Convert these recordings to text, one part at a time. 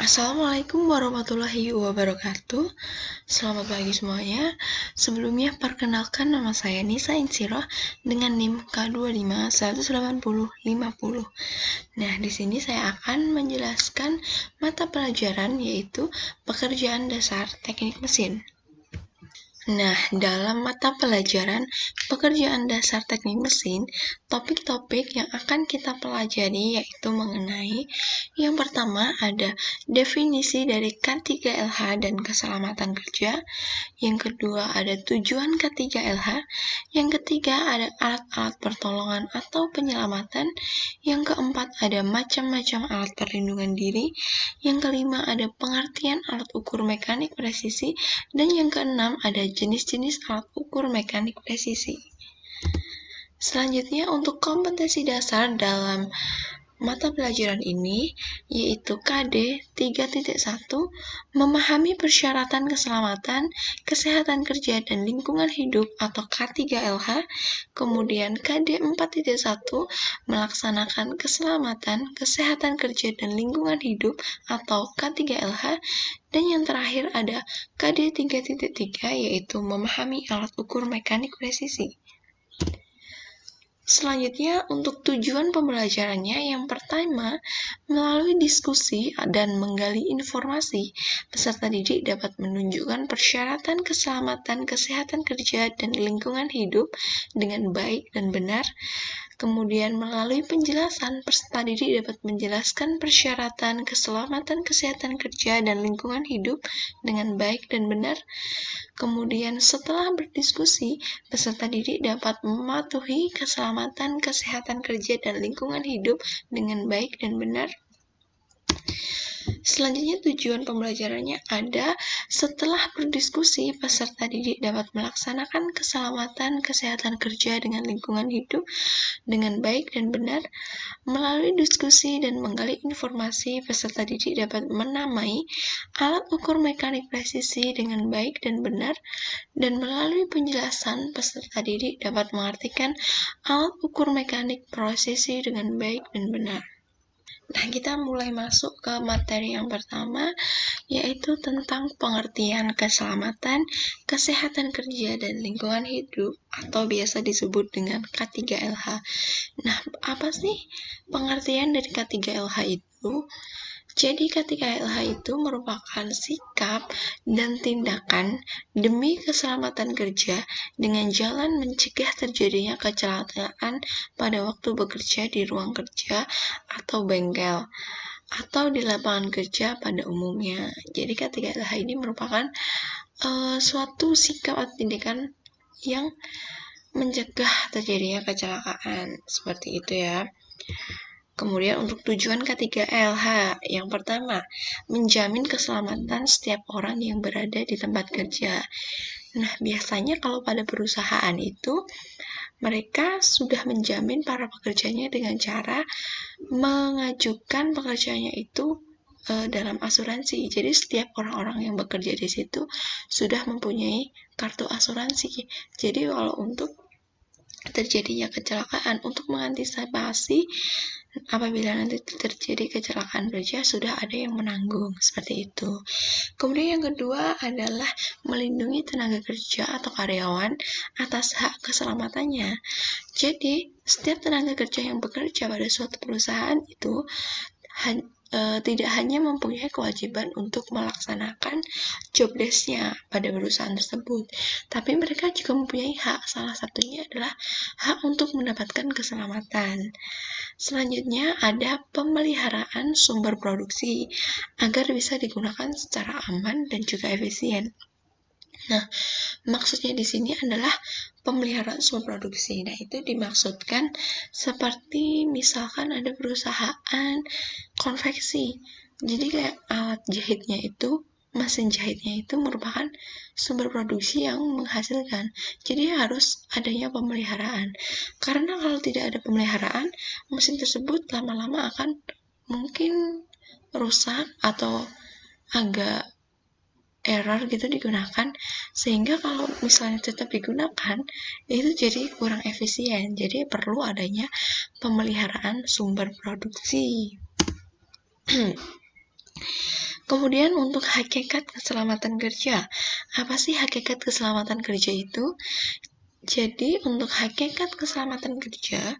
Assalamualaikum warahmatullahi wabarakatuh. Selamat pagi semuanya. Sebelumnya perkenalkan, nama saya Nisa Insiroh dengan NIM K25 18050. Nah, di sini saya akan menjelaskan mata pelajaran yaitu pekerjaan dasar teknik mesin. Nah, dalam mata pelajaran pekerjaan dasar teknik mesin, topik-topik yang akan kita pelajari yaitu mengenai yang pertama ada definisi dari K3LH dan keselamatan kerja, yang kedua ada tujuan K3LH, yang ketiga ada alat-alat pertolongan atau penyelamatan, yang keempat ada macam-macam alat perlindungan diri, yang kelima ada pengertian alat ukur mekanik presisi, dan yang keenam ada jenis-jenis alat ukur mekanik presisi. Selanjutnya untuk kompetensi dasar dalam mata pelajaran ini yaitu KD 3.1 memahami persyaratan keselamatan, kesehatan kerja dan lingkungan hidup atau K3LH, kemudian KD 4.1 melaksanakan keselamatan, kesehatan kerja dan lingkungan hidup atau K3LH, dan yang terakhir ada KD 3.3 yaitu memahami alat ukur mekanik presisi. Selanjutnya, untuk tujuan pembelajarannya, yang pertama, melalui diskusi dan menggali informasi, peserta didik dapat menunjukkan persyaratan keselamatan, kesehatan kerja, dan lingkungan hidup dengan baik dan benar. Kemudian, melalui penjelasan, peserta didik dapat menjelaskan persyaratan keselamatan, kesehatan kerja, dan lingkungan hidup dengan baik dan benar. Kemudian, setelah berdiskusi, peserta didik dapat mematuhi keselamatan, kesehatan kerja, dan lingkungan hidup dengan baik dan benar. Selanjutnya, tujuan pembelajarannya ada setelah berdiskusi, peserta didik dapat melaksanakan keselamatan, kesehatan kerja dengan lingkungan hidup dengan baik dan benar. Melalui diskusi dan menggali informasi, peserta didik dapat menamai alat ukur mekanik presisi dengan baik dan benar, dan melalui penjelasan, peserta didik dapat mengartikan alat ukur mekanik presisi dengan baik dan benar. Nah, kita mulai masuk ke materi yang pertama, yaitu tentang pengertian keselamatan, kesehatan kerja, dan lingkungan hidup, atau biasa disebut dengan K3LH. Nah, apa sih pengertian dari K3LH itu? Jadi K3LH itu merupakan sikap dan tindakan demi keselamatan kerja dengan jalan mencegah terjadinya kecelakaan pada waktu bekerja di ruang kerja atau bengkel atau di lapangan kerja pada umumnya. Jadi K3LH ini merupakan suatu sikap atau tindakan yang mencegah terjadinya kecelakaan, seperti itu ya. Kemudian untuk tujuan K3LH, yang pertama, menjamin keselamatan setiap orang yang berada di tempat kerja. Nah, biasanya kalau pada perusahaan itu, mereka sudah menjamin para pekerjanya dengan cara mengajukan pekerjaannya itu dalam asuransi. Jadi setiap orang-orang yang bekerja di situ sudah mempunyai kartu asuransi. Jadi kalau untuk terjadinya kecelakaan, untuk mengantisipasi apabila nanti terjadi kecelakaan kerja, sudah ada yang menanggung, seperti itu. Kemudian yang kedua adalah melindungi tenaga kerja atau karyawan atas hak keselamatannya. Jadi, setiap tenaga kerja yang bekerja pada suatu perusahaan itu tidak hanya mempunyai kewajiban untuk melaksanakan job desk-nya pada perusahaan tersebut, tapi mereka juga mempunyai hak. Salah satunya adalah hak untuk mendapatkan keselamatan. Selanjutnya ada pemeliharaan sumber produksi agar bisa digunakan secara aman dan juga efisien. Nah, maksudnya di sini adalah pemeliharaan sumber produksi. Nah, itu dimaksudkan seperti misalkan ada perusahaan konveksi. Jadi kayak alat jahitnya itu, mesin jahitnya itu merupakan sumber produksi yang menghasilkan. Jadi harus adanya pemeliharaan. Karena kalau tidak ada pemeliharaan, mesin tersebut lama-lama akan mungkin rusak atau agak error gitu digunakan, sehingga kalau misalnya tetap digunakan itu jadi kurang efisien. Jadi perlu adanya pemeliharaan sumber produksi. Kemudian untuk hakikat keselamatan kerja. Apa sih hakikat keselamatan kerja itu? Jadi untuk hakikat keselamatan kerja,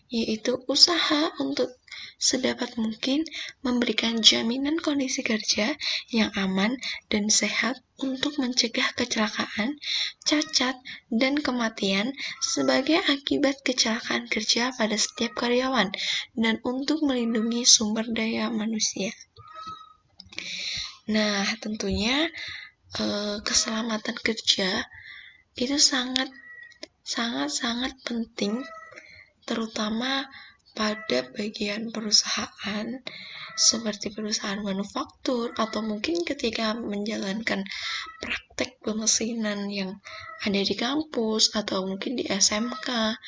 yaitu usaha untuk sedapat mungkin memberikan jaminan kondisi kerja yang aman dan sehat untuk mencegah kecelakaan, cacat, dan kematian sebagai akibat kecelakaan kerja pada setiap karyawan, dan untuk melindungi sumber daya manusia. Nah, tentunya keselamatan kerja itu sangat penting, terutama pada bagian perusahaan seperti perusahaan manufaktur atau mungkin ketika menjalankan praktek pemesinan yang ada di kampus atau mungkin di SMK.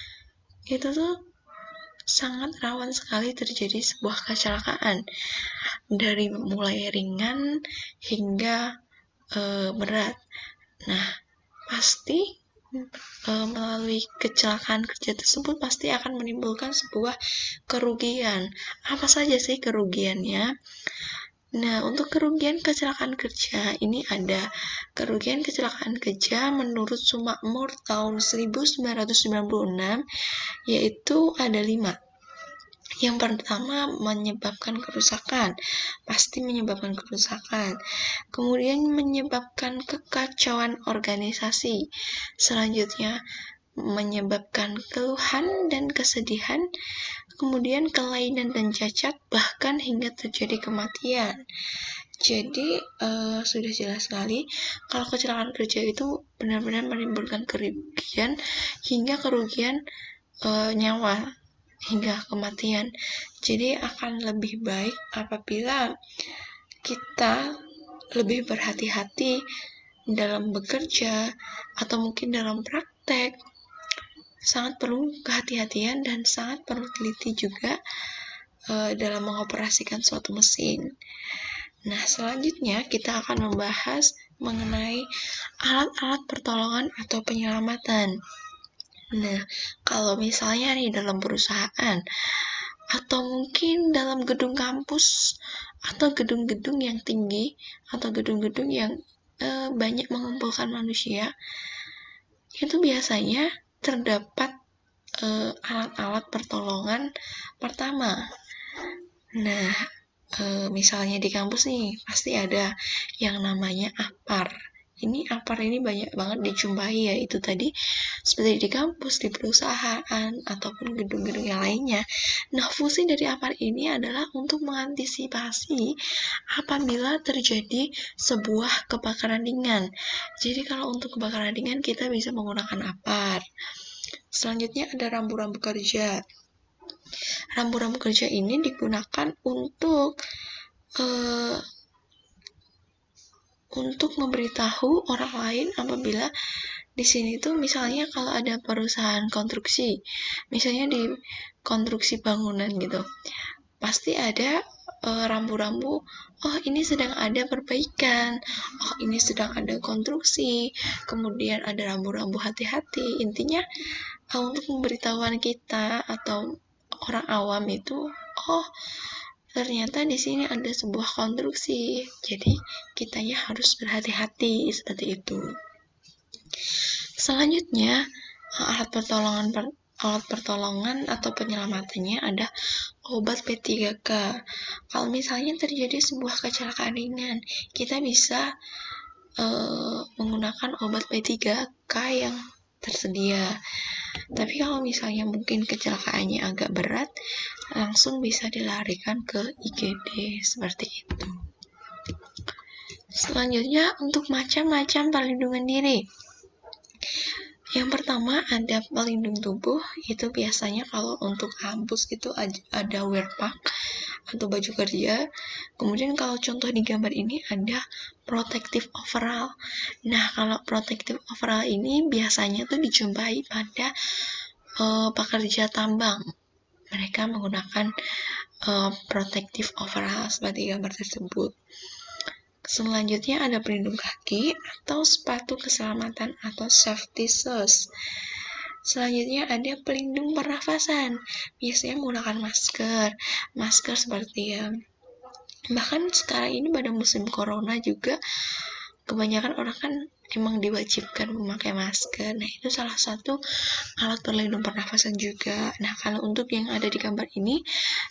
Itu tuh sangat rawan sekali terjadi sebuah kecelakaan dari mulai ringan hingga berat. Nah, pasti melalui kecelakaan kerja tersebut pasti akan menimbulkan sebuah kerugian. Apa saja sih kerugiannya? Nah, untuk kerugian kecelakaan kerja, ini ada kerugian kecelakaan kerja menurut Sumakmur tahun 1996, yaitu ada 5. Yang pertama, menyebabkan kerusakan. Pasti menyebabkan kerusakan. Kemudian menyebabkan kekacauan organisasi. Selanjutnya, menyebabkan keluhan dan kesedihan. Kemudian kelainan dan cacat, bahkan hingga terjadi kematian. Jadi, sudah jelas sekali kalau kecelakaan kerja itu benar-benar menimbulkan kerugian hingga kerugian nyawa hingga kematian. Jadi akan lebih baik apabila kita lebih berhati-hati dalam bekerja atau mungkin dalam praktek. Sangat perlu kehati-hatian dan sangat perlu teliti juga dalam mengoperasikan suatu mesin. Nah, selanjutnya kita akan membahas mengenai alat-alat pertolongan atau penyelamatan. Nah, kalau misalnya nih dalam perusahaan atau mungkin dalam gedung kampus atau gedung-gedung yang tinggi atau gedung-gedung yang banyak mengumpulkan manusia, itu biasanya terdapat alat-alat pertolongan pertama. Nah, misalnya di kampus nih pasti ada yang namanya APAR. APAR ini banyak banget dijumpai, yaitu tadi seperti di kampus, di perusahaan, ataupun gedung-gedung yang lainnya. Nah, fungsi dari APAR ini adalah untuk mengantisipasi apabila terjadi sebuah kebakaran ringan. Jadi kalau untuk kebakaran ringan kita bisa menggunakan APAR. Selanjutnya ada rambu-rambu kerja. Rambu-rambu kerja ini digunakan untuk memberitahu orang lain apabila di sini tuh misalnya kalau ada perusahaan konstruksi, misalnya di konstruksi bangunan gitu, pasti ada rambu-rambu, oh ini sedang ada perbaikan, oh ini sedang ada konstruksi, kemudian ada rambu-rambu hati-hati. Intinya untuk memberitahuan kita atau orang awam itu, oh ternyata di sini ada sebuah konstruksi, jadi kitanya harus berhati-hati seperti itu. Selanjutnya, alat pertolongan atau penyelamatannya ada obat P3K. Kalau misalnya terjadi sebuah kecelakaan ringan, kita bisa menggunakan obat P3K yang tersedia. Tapi kalau misalnya mungkin kecelakaannya agak berat, langsung bisa dilarikan ke IGD seperti itu. Selanjutnya untuk macam-macam perlindungan diri. Yang pertama ada pelindung tubuh, itu biasanya kalau untuk kampus itu ada wear pack atau baju kerja. Kemudian kalau contoh di gambar ini ada protective overall. Nah, kalau protective overall ini biasanya tuh dijumpai pada pekerja tambang. Mereka menggunakan protective overall seperti gambar tersebut. Selanjutnya ada pelindung kaki atau sepatu keselamatan atau safety shoes. Selanjutnya ada pelindung pernafasan. Biasanya menggunakan masker seperti yang Bahkan sekarang ini pada musim corona juga kebanyakan orang kan emang diwajibkan memakai masker. Nah, itu salah satu alat pelindung pernafasan juga. Nah, kalau untuk yang ada di gambar ini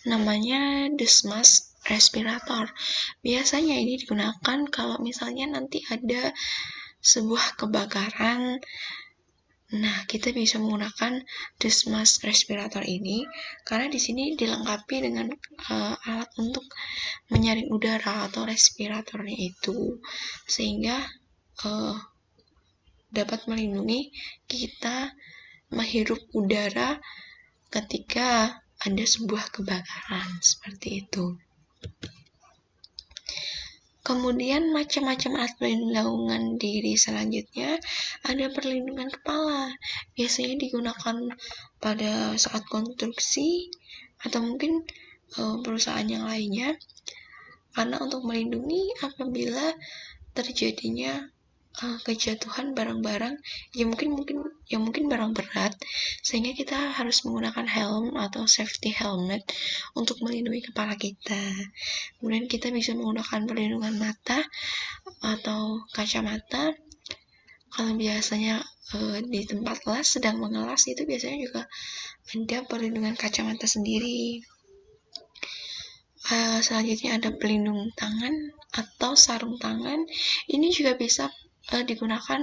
namanya Desmas respirator. Biasanya ini digunakan kalau misalnya nanti ada sebuah kebakaran. Nah, kita bisa menggunakan Desmas respirator ini karena di sini dilengkapi dengan alat untuk menyaring udara atau respiratornya itu, sehingga dapat melindungi kita menghirup udara ketika ada sebuah kebakaran seperti itu. Kemudian macam-macam alat perlindungan diri selanjutnya ada perlindungan kepala. Biasanya digunakan pada saat konstruksi atau mungkin perusahaan yang lainnya, karena untuk melindungi apabila terjadinya kejatuhan barang-barang yang mungkin barang berat, sehingga kita harus menggunakan helm atau safety helmet untuk melindungi kepala kita. Kemudian kita bisa menggunakan perlindungan mata atau kacamata. Kalau biasanya di tempat kelas sedang mengelas, itu biasanya juga ada perlindungan kacamata sendiri. Selanjutnya ada pelindung tangan atau sarung tangan. Ini juga bisa digunakan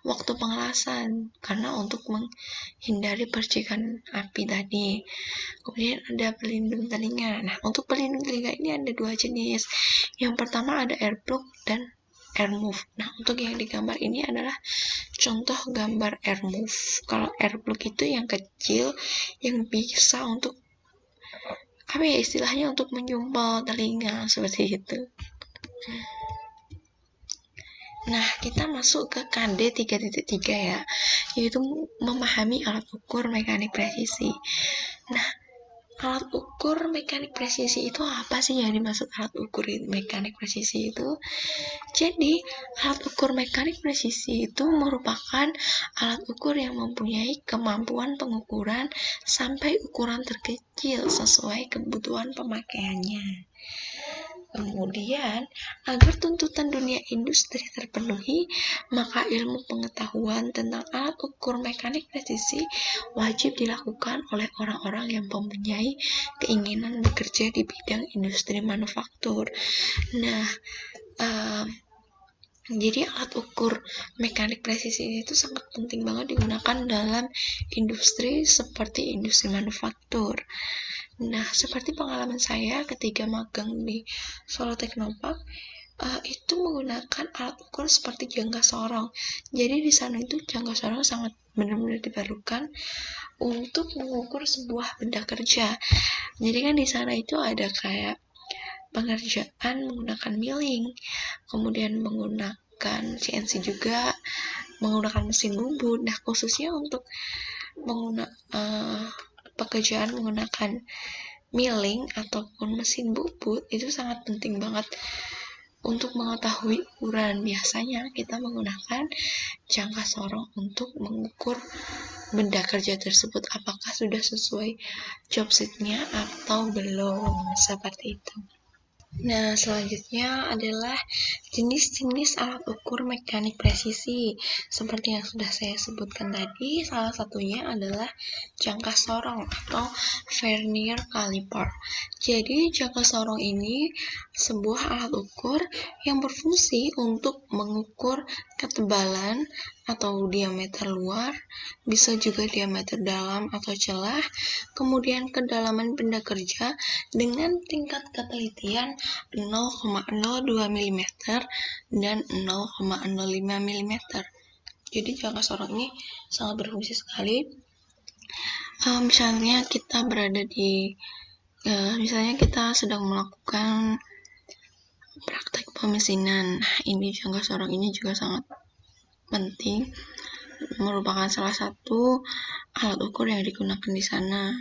waktu pengelasan karena untuk menghindari percikan api tadi. Kemudian ada pelindung telinga. Nah, untuk pelindung telinga ini ada dua jenis. Yang pertama ada earplug dan airmuff. Nah, untuk yang digambar ini adalah contoh gambar airmuff. Kalau airplug itu yang kecil yang bisa untuk istilahnya untuk menyumpal telinga seperti itu. Nah, kita masuk ke KD 3.3 ya, yaitu memahami alat ukur mekanik presisi. Nah, alat ukur mekanik presisi itu apa sih yang dimaksud alat ukur mekanik presisi itu? Jadi, alat ukur mekanik presisi itu merupakan alat ukur yang mempunyai kemampuan pengukuran sampai ukuran terkecil sesuai kebutuhan pemakaiannya. Kemudian, agar tuntutan dunia industri terpenuhi, maka ilmu pengetahuan tentang alat ukur mekanik presisi wajib dilakukan oleh orang-orang yang mempunyai keinginan bekerja di bidang industri manufaktur. Nah, jadi alat ukur mekanik presisi itu sangat penting banget digunakan dalam industri seperti industri manufaktur. Nah, seperti pengalaman saya ketika magang di Solo Teknopark, itu menggunakan alat ukur seperti jangka sorong. Jadi di sana itu jangka sorong sangat benar-benar diperlukan untuk mengukur sebuah benda kerja. Jadi kan di sana itu ada kayak pengerjaan menggunakan milling, kemudian menggunakan CNC juga, menggunakan mesin bubut. Nah, khususnya untuk pekerjaan menggunakan milling ataupun mesin bubut itu sangat penting banget untuk mengetahui ukuran. Biasanya kita menggunakan jangka sorong untuk mengukur benda kerja tersebut apakah sudah sesuai job sheet-nya atau belum, seperti itu. Nah, selanjutnya adalah jenis-jenis alat ukur mekanik presisi. Seperti yang sudah saya sebutkan tadi, salah satunya adalah jangka sorong atau vernier caliper. Jadi, jangka sorong ini sebuah alat ukur yang berfungsi untuk mengukur ketebalan atau diameter luar, bisa juga diameter dalam atau celah, kemudian kedalaman benda kerja dengan tingkat ketelitian 0,02 mm dan 0,05 mm. Jadi jangka sorong ini sangat berfungsi sekali. Misalnya kita berada di misalnya kita sedang melakukan praktek pemesinan. Nah, ini jangka sorong ini juga sangat penting, merupakan salah satu alat ukur yang digunakan di sana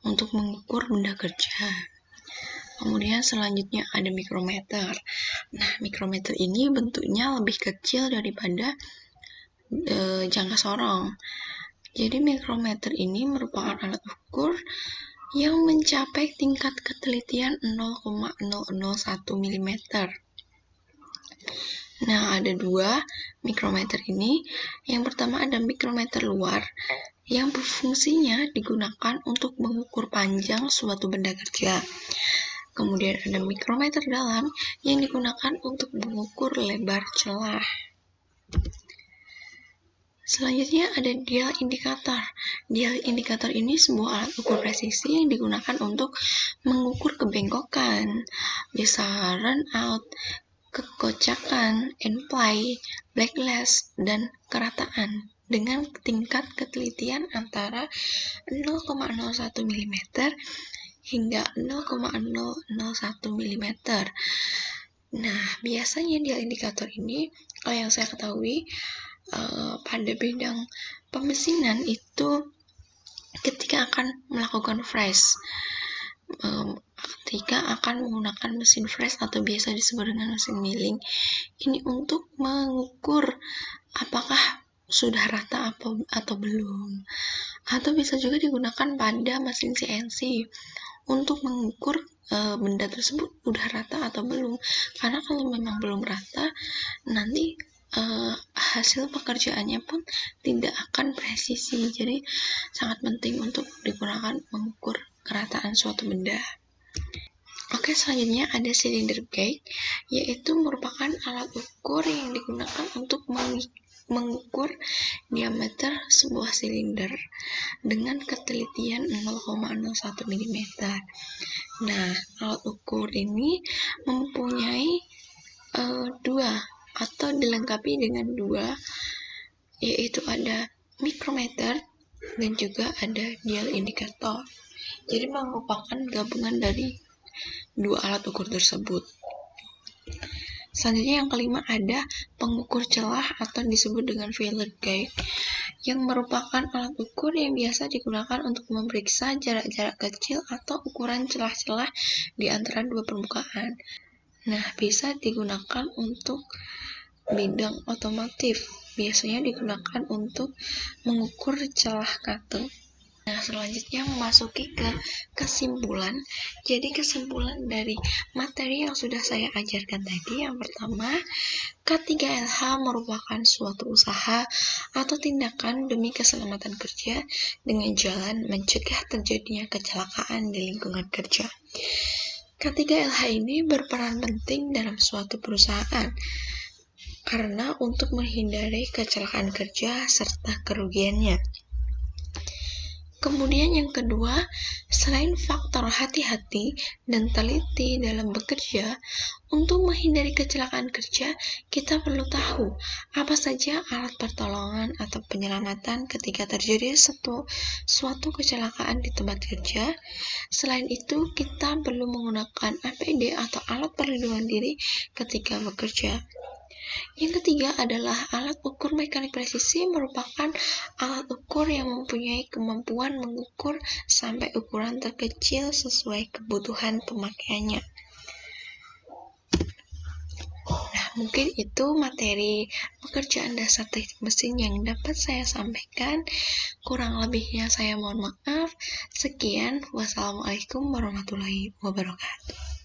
untuk mengukur benda kerja. Kemudian selanjutnya ada mikrometer. Nah, mikrometer ini bentuknya lebih kecil daripada jangka sorong. Jadi mikrometer ini merupakan alat ukur yang mencapai tingkat ketelitian 0,001 mm. Nah, ada dua mikrometer ini. Yang pertama ada mikrometer luar, yang fungsinya digunakan untuk mengukur panjang suatu benda kerja. Kemudian ada mikrometer dalam, yang digunakan untuk mengukur lebar celah. Selanjutnya ada dial indikator. Dial indikator ini sebuah alat ukur presisi yang digunakan untuk mengukur kebengkokan, bisa run out, kekocakan, end-play, backlash, dan kerataan dengan tingkat ketelitian antara 0,01 mm hingga 0,001 mm. Nah, biasanya dial indikator ini, yang saya ketahui, pada bidang pemesinan itu ketika akan melakukan fresh, ketika akan menggunakan mesin fresh atau biasa disebut dengan mesin milling, ini untuk mengukur apakah sudah rata atau belum, atau bisa juga digunakan pada mesin CNC untuk mengukur benda tersebut udah rata atau belum, karena kalau memang belum rata nanti hasil pekerjaannya pun tidak akan presisi. Jadi sangat penting untuk digunakan mengukur kerataan suatu benda. Oke, selanjutnya ada cylinder gauge, yaitu merupakan alat ukur yang digunakan untuk mengukur diameter sebuah silinder dengan ketelitian 0,01 mm. Nah, alat ukur ini mempunyai dua atau dilengkapi dengan dua, yaitu ada mikrometer dan juga ada dial indikator. Jadi merupakan gabungan dari dua alat ukur tersebut. Selanjutnya yang kelima ada pengukur celah atau disebut dengan feeler gauge, yang merupakan alat ukur yang biasa digunakan untuk memeriksa jarak-jarak kecil atau ukuran celah-celah di antara dua permukaan. Nah, bisa digunakan untuk bidang otomotif, biasanya digunakan untuk mengukur celah kate. Nah, selanjutnya memasuki ke kesimpulan. Jadi kesimpulan dari materi yang sudah saya ajarkan tadi, yang pertama, K3LH merupakan suatu usaha atau tindakan demi keselamatan kerja dengan jalan mencegah terjadinya kecelakaan di lingkungan kerja. K3LH ini berperan penting dalam suatu perusahaan karena untuk menghindari kecelakaan kerja serta kerugiannya. Kemudian yang kedua, selain faktor hati-hati dan teliti dalam bekerja, untuk menghindari kecelakaan kerja, kita perlu tahu apa saja alat pertolongan atau penyelamatan ketika terjadi suatu kecelakaan di tempat kerja. Selain itu, kita perlu menggunakan APD atau alat perlindungan diri ketika bekerja. Yang ketiga adalah alat ukur mekanik presisi, merupakan alat ukur yang mempunyai kemampuan mengukur sampai ukuran terkecil sesuai kebutuhan pemakaiannya. Nah, mungkin itu materi pekerjaan dasar teknik mesin yang dapat saya sampaikan. Kurang lebihnya saya mohon maaf. Sekian, wassalamualaikum warahmatullahi wabarakatuh.